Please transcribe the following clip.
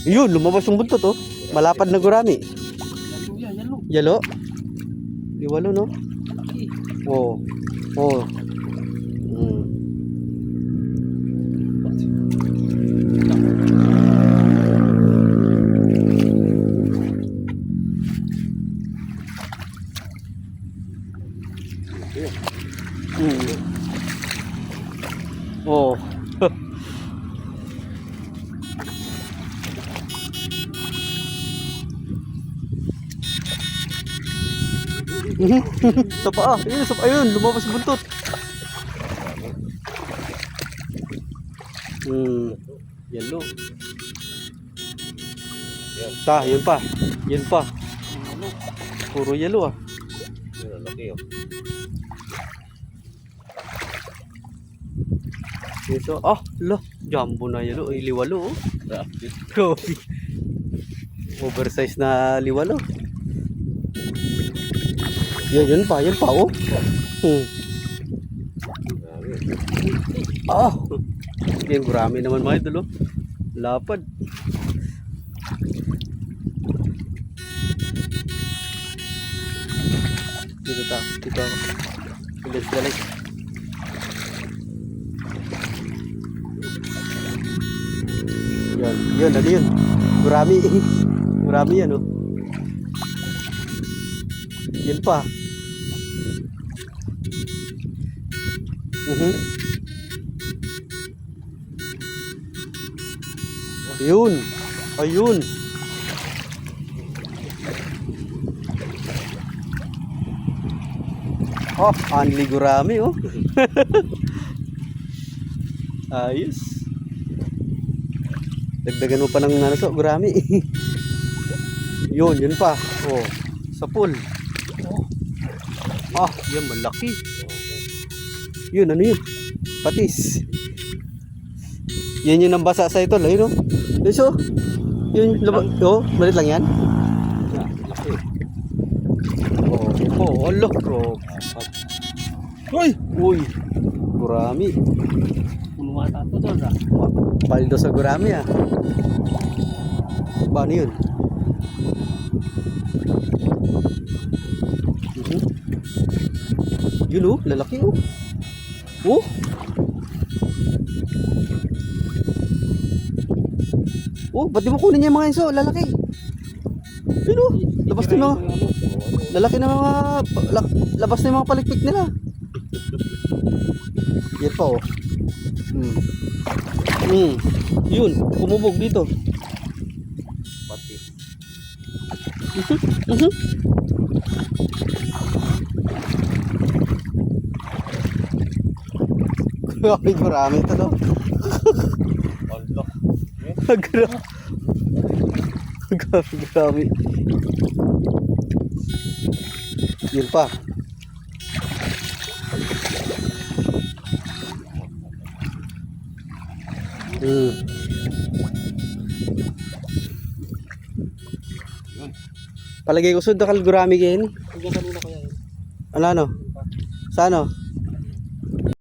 Yun, lumabas yung buntot oh. Malapad na gurami. Yalo. Liwalo no? Oo. Oo. Oh. Sa paa. Ayun, lumabas yung buntot. Yellow. Yun pa. Yun pa. Puro yellow ah. Laki oh. So, jumbo na yellow. Liwalo oh. Grabe. Oversize na liwalo. Yun pa oh. Yan, gurami naman mga idol oh. Lapad. Dito balik. Yun, ano yun? Gurami. Gurami yan oh. Yun pa. Yun. Ayun. Anli gurami oh. Ayos. Dagdagan mo pa ng gurami. Yun pa. Oh, sa pool. Yan malaki. Yun, ano yun? Patis. Yan yung nambasa sa ito, ayun oh. So, yun, malit lang yan. Allah, bro. Uy, gurami. Puluwata to doon ah. Paldo sa gurami ah. Ano yun? Yun oh, lalaki oh. Ba't di mo kunin niya yung mga inso? Lalaki. Yun oh, labas na mga lalaki na mga labas na yung mga palikpik nila. Yan pa oh. Yun, kumubog dito. Pati. Marami ito no. Grabe. Yun pa. Palagay ko sud kal gurami kayo ni. Ano? Sa ano?